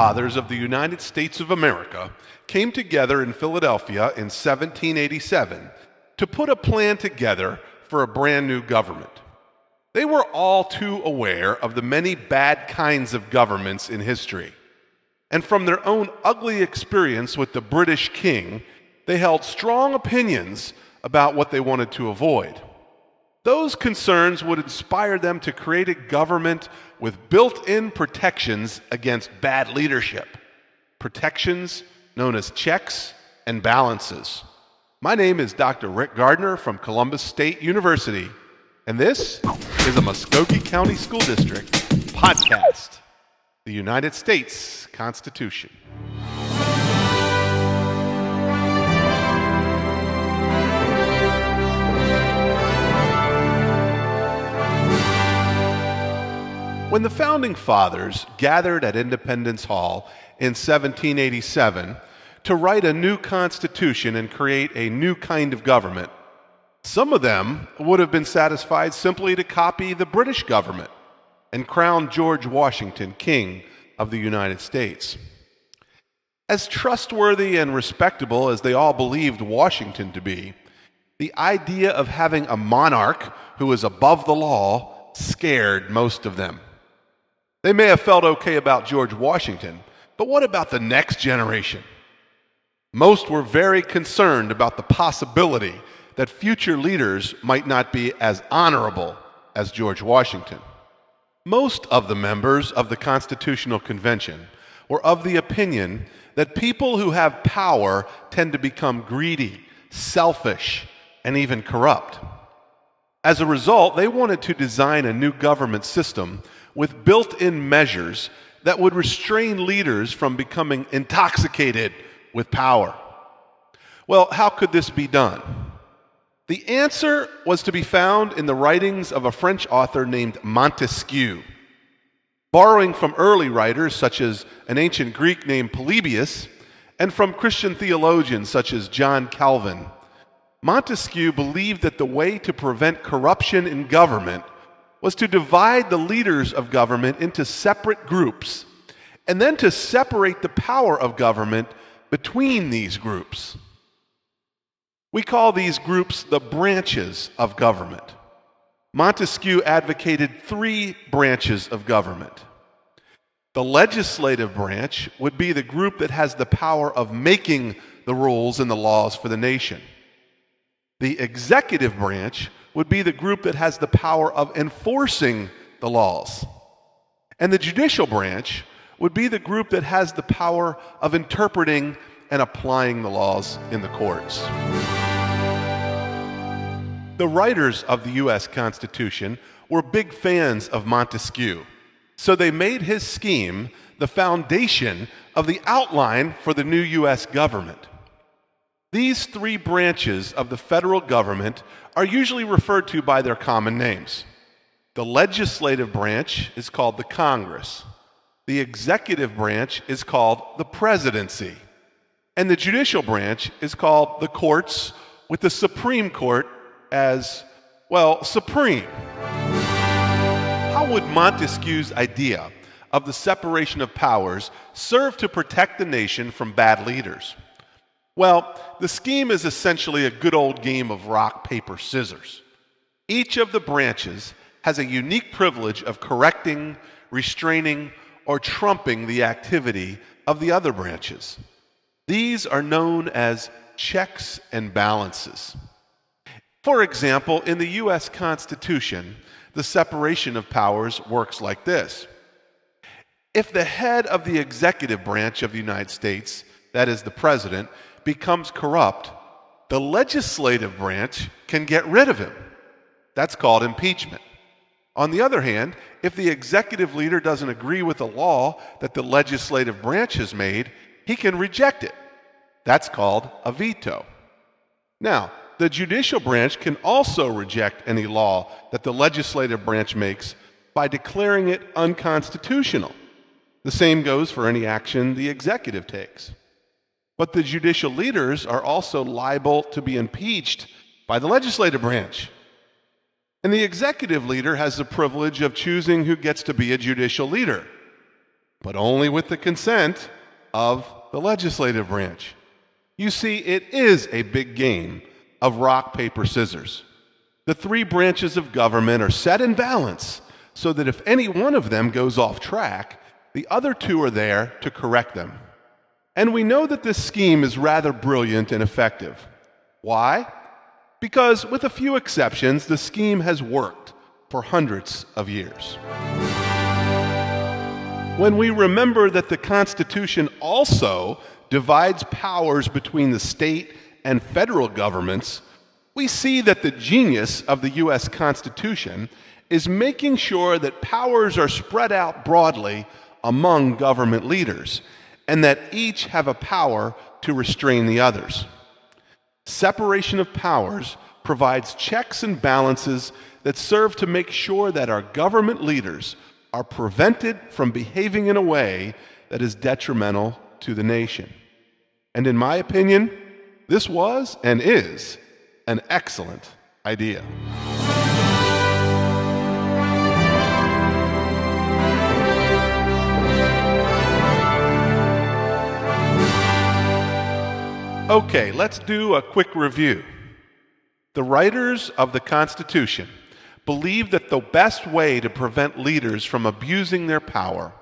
fathers of the United States of America came together in Philadelphia in 1787 to put a plan together for a brand new government. They were all too aware of the many bad kinds of governments in history, and from their own ugly experience with the British king, they held strong opinions about what they wanted to avoid. Those concerns would inspire them to create a government with built-in protections against bad leadership, protections known as checks and balances. My name is Dr. Rick Gardiner from Columbus State University, and this is a Muscogee County School District podcast, the United States Constitution. When the Founding Fathers gathered at Independence Hall in 1787 to write a new constitution and create a new kind of government, some of them would have been satisfied simply to copy the British government and crown George Washington King of the United States. As trustworthy and respectable as they all believed Washington to be, the idea of having a monarch who is above the law scared most of them. They may have felt okay about George Washington, but what about the next generation? Most were very concerned about the possibility that future leaders might not be as honorable as George Washington. Most of the members of the Constitutional Convention were of the opinion that people who have power tend to become greedy, selfish, and even corrupt. As a result, they wanted to design a new government system with built-in measures that would restrain leaders from becoming intoxicated with power. Well, how could this be done? The answer was to be found in the writings of a French author named Montesquieu. Borrowing from early writers such as an ancient Greek named Polybius and from Christian theologians such as John Calvin, Montesquieu believed that the way to prevent corruption in government was to divide the leaders of government into separate groups and then to separate the power of government between these groups. We call these groups the branches of government. Montesquieu advocated three branches of government. The legislative branch would be the group that has the power of making the rules and the laws for the nation. The executive branch would be the group that has the power of enforcing the laws. And the judicial branch would be the group that has the power of interpreting and applying the laws in the courts. The writers of the U.S. Constitution were big fans of Montesquieu, so they made his scheme the foundation of the outline for the new U.S. government. These three branches of the federal government are usually referred to by their common names. The legislative branch is called the Congress. The executive branch is called the presidency. And the judicial branch is called the courts, with the Supreme Court as, well, supreme. How would Montesquieu's idea of the separation of powers serve to protect the nation from bad leaders? Well, the scheme is essentially a good old game of rock, paper, scissors. Each of the branches has a unique privilege of correcting, restraining, or trumping the activity of the other branches. These are known as checks and balances. For example, in the U.S. Constitution, the separation of powers works like this. If the head of the executive branch of the United States, that is the president, becomes corrupt, the legislative branch can get rid of him. That's called impeachment. On the other hand, if the executive leader doesn't agree with a law that the legislative branch has made, he can reject it. That's called a veto. Now, the judicial branch can also reject any law that the legislative branch makes by declaring it unconstitutional. The same goes for any action the executive takes. But the judicial leaders are also liable to be impeached by the legislative branch. And the executive leader has the privilege of choosing who gets to be a judicial leader. but only with the consent of the legislative branch. You see, it is a big game of rock, paper, scissors. The three branches of government are set in balance so that if any one of them goes off track, the other two are there to correct them. And we know that this scheme is rather brilliant and effective. Why? Because, with a few exceptions, the scheme has worked for hundreds of years. When we remember that the Constitution also divides powers between the state and federal governments, we see that the genius of the U.S. Constitution is making sure that powers are spread out broadly among government leaders, and that each have a power to restrain the others. Separation of powers provides checks and balances that serve to make sure that our government leaders are prevented from behaving in a way that is detrimental to the nation. And in my opinion, this was and is an excellent idea. Okay, let's do a quick review. The writers of the Constitution believed that the best way to prevent leaders from abusing their power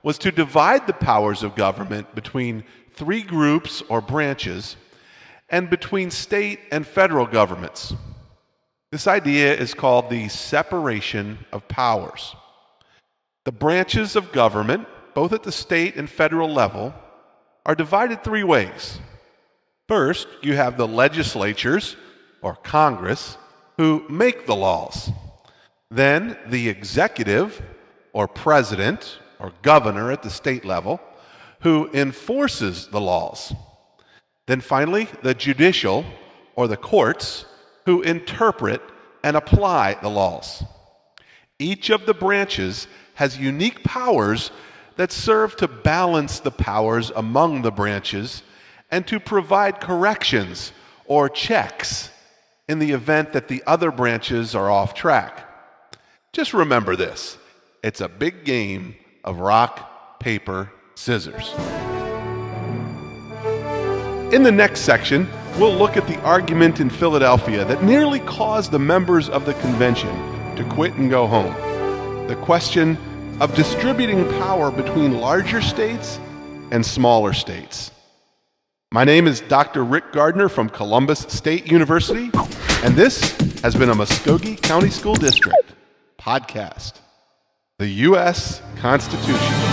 was to divide the powers of government between three groups or branches and between state and federal governments. This idea is called the separation of powers. The branches of government, both at the state and federal level, are divided three ways. First, you have the legislatures, or Congress, who make the laws. Then, the executive, or president, or governor at the state level, who enforces the laws. Then finally, the judicial, or the courts, who interpret and apply the laws. Each of the branches has unique powers that serve to balance the powers among the branches and to provide corrections or checks in the event that the other branches are off track. Just remember this: it's a big game of rock, paper, scissors. In the next section, we'll look at the argument in Philadelphia that nearly caused the members of the convention to quit and go home. The question of distributing power between larger states and smaller states. My name is Dr. Rick Gardiner from Columbus State University, and this has been a Muscogee County School District podcast. The U.S. Constitution.